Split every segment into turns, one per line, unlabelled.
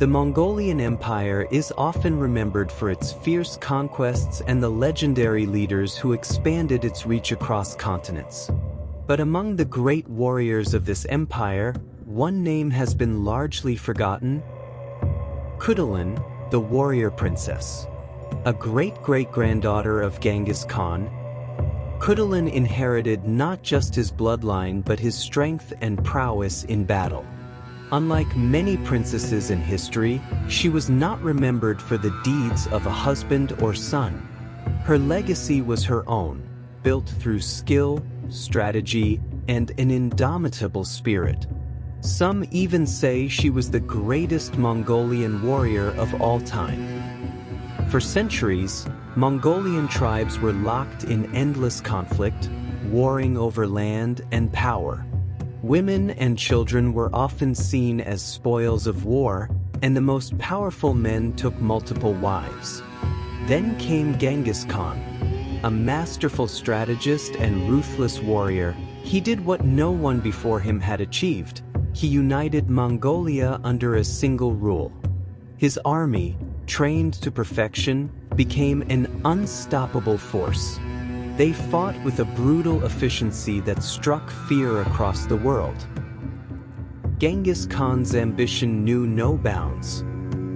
The Mongolian Empire is often remembered for its fierce conquests and the legendary leaders who expanded its reach across continents. But among the great warriors of this empire, one name has been largely forgotten: Khutulun, the warrior princess. A great-great-granddaughter of Genghis Khan, Khutulun inherited not just his bloodline but his strength and prowess in battle. Unlike many princesses in history, she was not remembered for the deeds of a husband or son. Her legacy was her own, built through skill, strategy, and an indomitable spirit. Some even say she was the greatest Mongolian warrior of all time. For centuries, Mongolian tribes were locked in endless conflict, warring over land and power. Women and children were often seen as spoils of war, and the most powerful men took multiple wives. Then came Genghis Khan, a masterful strategist and ruthless warrior. He did what no one before him had achieved. He united Mongolia under a single rule. His army, trained to perfection, became an unstoppable force. They fought with a brutal efficiency that struck fear across the world. Genghis Khan's ambition knew no bounds.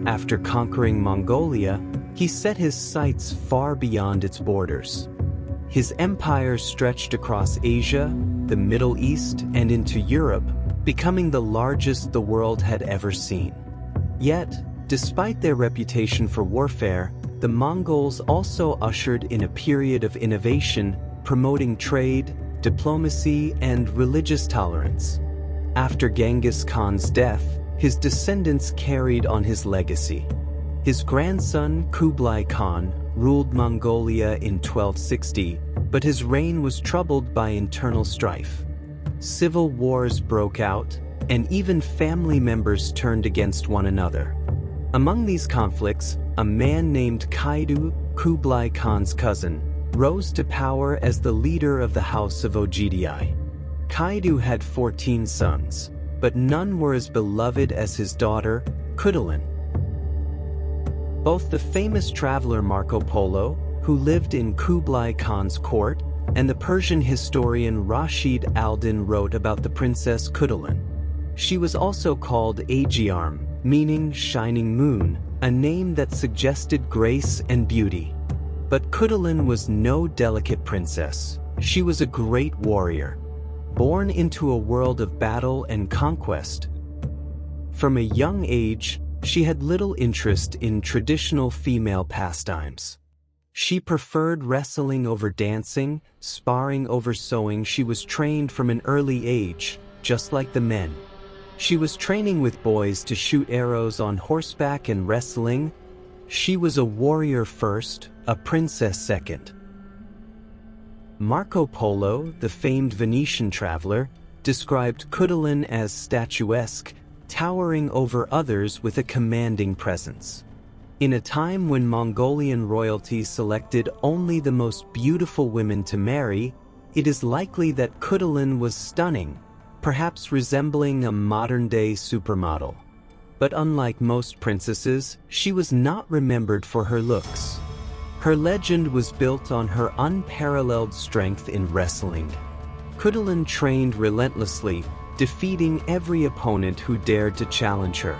After conquering Mongolia, he set his sights far beyond its borders. His empire stretched across Asia, the Middle East, and into Europe, becoming the largest the world had ever seen. Yet, despite their reputation for warfare, the Mongols also ushered in a period of innovation, promoting trade, diplomacy, and religious tolerance. After Genghis Khan's death, his descendants carried on his legacy. His grandson, Kublai Khan, ruled Mongolia in 1260, but his reign was troubled by internal strife. Civil wars broke out, and even family members turned against one another. Among these conflicts, a man named Kaidu, Kublai Khan's cousin, rose to power as the leader of the House of Ogdi. Kaidu had 14 sons, but none were as beloved as his daughter, Khutulun. Both the famous traveler Marco Polo, who lived in Kublai Khan's court, and the Persian historian Rashid al-Din wrote about the princess Khutulun. She was also called Agiarm, meaning shining moon, a name that suggested grace and beauty. But Khutulun was no delicate princess. She was a great warrior, born into a world of battle and conquest. From a young age, she had little interest in traditional female pastimes. She preferred wrestling over dancing, sparring over sewing. She was trained from an early age, just like the men. She was training with boys to shoot arrows on horseback and wrestling. She was a warrior first, a princess second. Marco Polo, the famed Venetian traveler, described Khutulun as statuesque, towering over others with a commanding presence. In a time when Mongolian royalty selected only the most beautiful women to marry, it is likely that Khutulun was stunning, perhaps resembling a modern-day supermodel. But unlike most princesses, she was not remembered for her looks. Her legend was built on her unparalleled strength in wrestling. Khutulun trained relentlessly, defeating every opponent who dared to challenge her.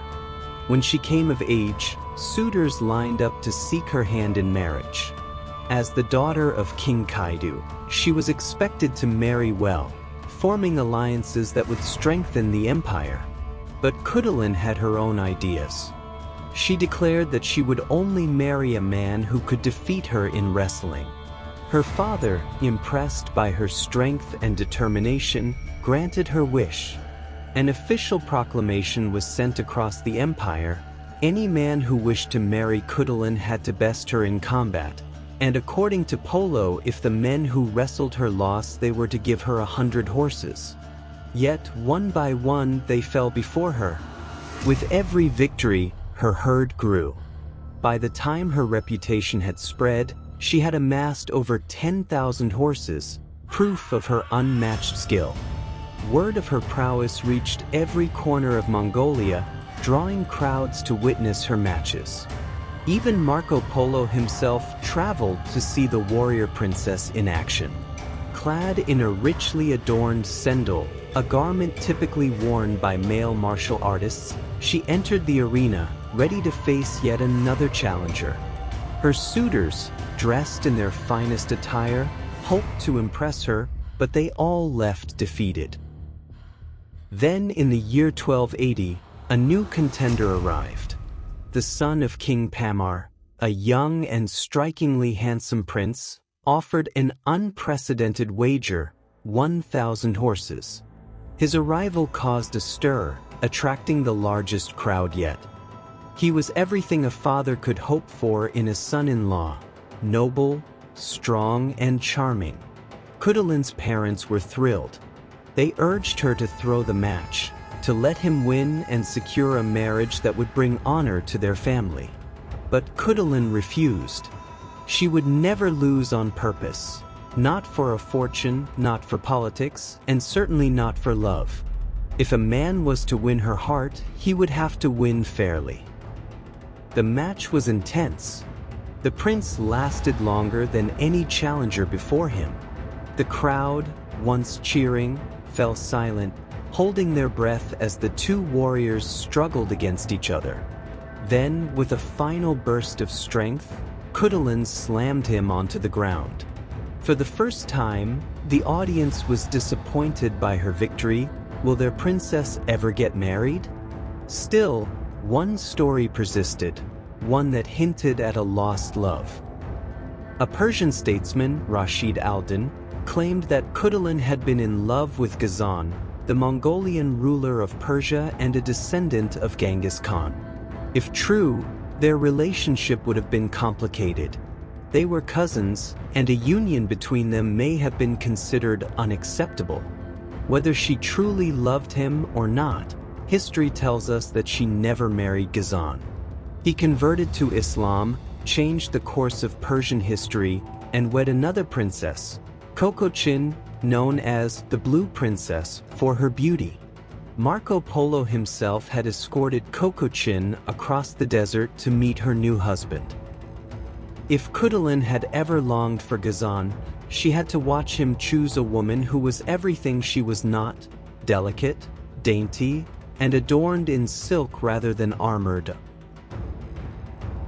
When she came of age, suitors lined up to seek her hand in marriage. As the daughter of King Kaidu, she was expected to marry well, forming alliances that would strengthen the empire. But Khutulun had her own ideas. She declared that she would only marry a man who could defeat her in wrestling. Her father, impressed by her strength and determination, granted her wish. An official proclamation was sent across the empire. Any man who wished to marry Khutulun had to best her in combat, and according to Polo, if the men who wrestled her lost, they were to give her 100 horses. Yet, one by one, they fell before her. With every victory, her herd grew. By the time her reputation had spread, she had amassed over 10,000 horses, proof of her unmatched skill. Word of her prowess reached every corner of Mongolia, drawing crowds to witness her matches. Even Marco Polo himself traveled to see the warrior princess in action. Clad in a richly adorned sendal, a garment typically worn by male martial artists, she entered the arena, ready to face yet another challenger. Her suitors, dressed in their finest attire, hoped to impress her, but they all left defeated. Then, in the year 1280, a new contender arrived. The son of King Pamar, a young and strikingly handsome prince, offered an unprecedented wager, 1,000 horses. His arrival caused a stir, attracting the largest crowd yet. He was everything a father could hope for in a son-in-law: noble, strong, and charming. Khutulun's parents were thrilled. They urged her to throw the match, to let him win and secure a marriage that would bring honor to their family. But Khutulun refused. She would never lose on purpose, not for a fortune, not for politics, and certainly not for love. If a man was to win her heart, he would have to win fairly. The match was intense. The prince lasted longer than any challenger before him. The crowd, once cheering, fell silent, holding their breath as the two warriors struggled against each other. Then, with a final burst of strength, Khutulun slammed him onto the ground. For the first time, the audience was disappointed by her victory. Will their princess ever get married? Still, one story persisted, one that hinted at a lost love. A Persian statesman, Rashid al-Din, claimed that Khutulun had been in love with Ghazan, the Mongolian ruler of Persia and a descendant of Genghis Khan. If true, their relationship would have been complicated. They were cousins, and a union between them may have been considered unacceptable. Whether she truly loved him or not, history tells us that she never married Ghazan. He converted to Islam, changed the course of Persian history, and wed another princess, Khutulun, known as the Blue Princess for her beauty. Marco Polo himself had escorted Khutulun across the desert to meet her new husband. If Khutulun had ever longed for Ghazan, she had to watch him choose a woman who was everything she was not: delicate, dainty, and adorned in silk rather than armored.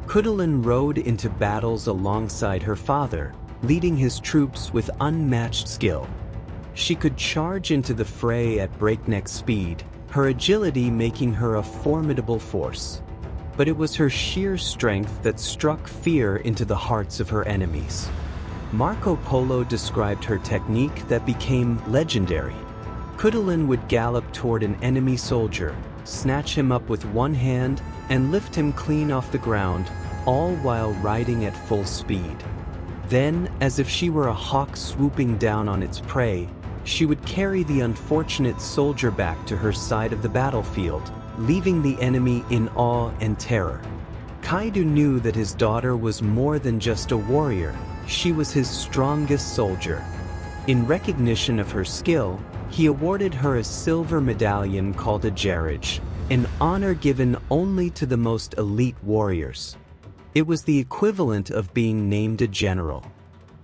Khutulun rode into battles alongside her father, leading his troops with unmatched skill. She could charge into the fray at breakneck speed, her agility making her a formidable force. But it was her sheer strength that struck fear into the hearts of her enemies. Marco Polo described her technique that became legendary. Khutulun would gallop toward an enemy soldier, snatch him up with one hand, and lift him clean off the ground, all while riding at full speed. Then, as if she were a hawk swooping down on its prey, she would carry the unfortunate soldier back to her side of the battlefield, leaving the enemy in awe and terror. Kaidu knew that his daughter was more than just a warrior, she was his strongest soldier. In recognition of her skill, he awarded her a silver medallion called a jaraj, an honor given only to the most elite warriors. It was the equivalent of being named a general.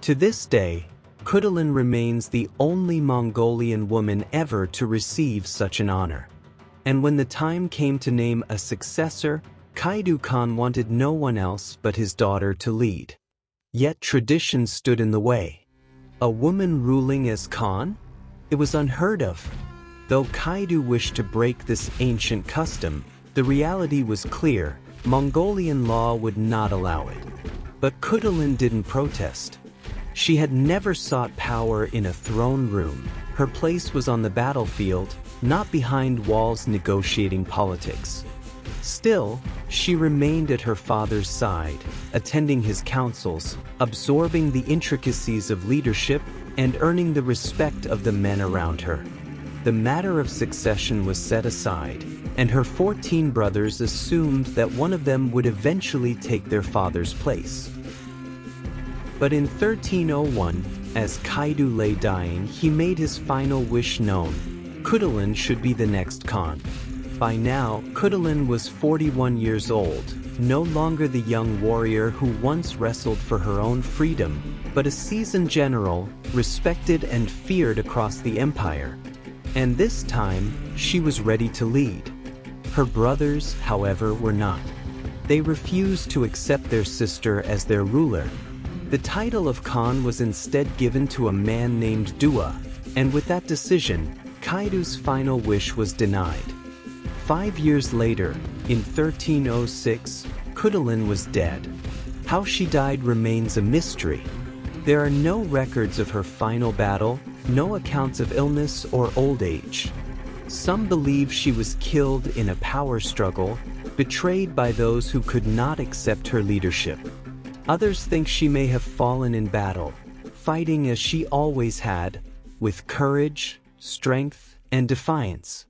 To this day, Khutulun remains the only Mongolian woman ever to receive such an honor. And when the time came to name a successor, Kaidu Khan wanted no one else but his daughter to lead. Yet tradition stood in the way. A woman ruling as Khan? It was unheard of. Though Kaidu wished to break this ancient custom, the reality was clear: Mongolian law would not allow it. But Khutulun didn't protest. She had never sought power in a throne room. Her place was on the battlefield, not behind walls negotiating politics. Still, she remained at her father's side, attending his councils, absorbing the intricacies of leadership, and earning the respect of the men around her. The matter of succession was set aside, and her 14 brothers assumed that one of them would eventually take their father's place. But in 1301, as Kaidu lay dying, he made his final wish known: Khutulun should be the next Khan. By now, Khutulun was 41 years old, no longer the young warrior who once wrestled for her own freedom, but a seasoned general, respected and feared across the empire. And this time, she was ready to lead. Her brothers, however, were not. They refused to accept their sister as their ruler. The title of Khan was instead given to a man named Dua, and with that decision, Kaidu's final wish was denied. 5 years later, in 1306, Khutulun was dead. How she died remains a mystery. There are no records of her final battle, no accounts of illness or old age. Some believe she was killed in a power struggle, betrayed by those who could not accept her leadership. Others think she may have fallen in battle, fighting as she always had, with courage, strength, and defiance.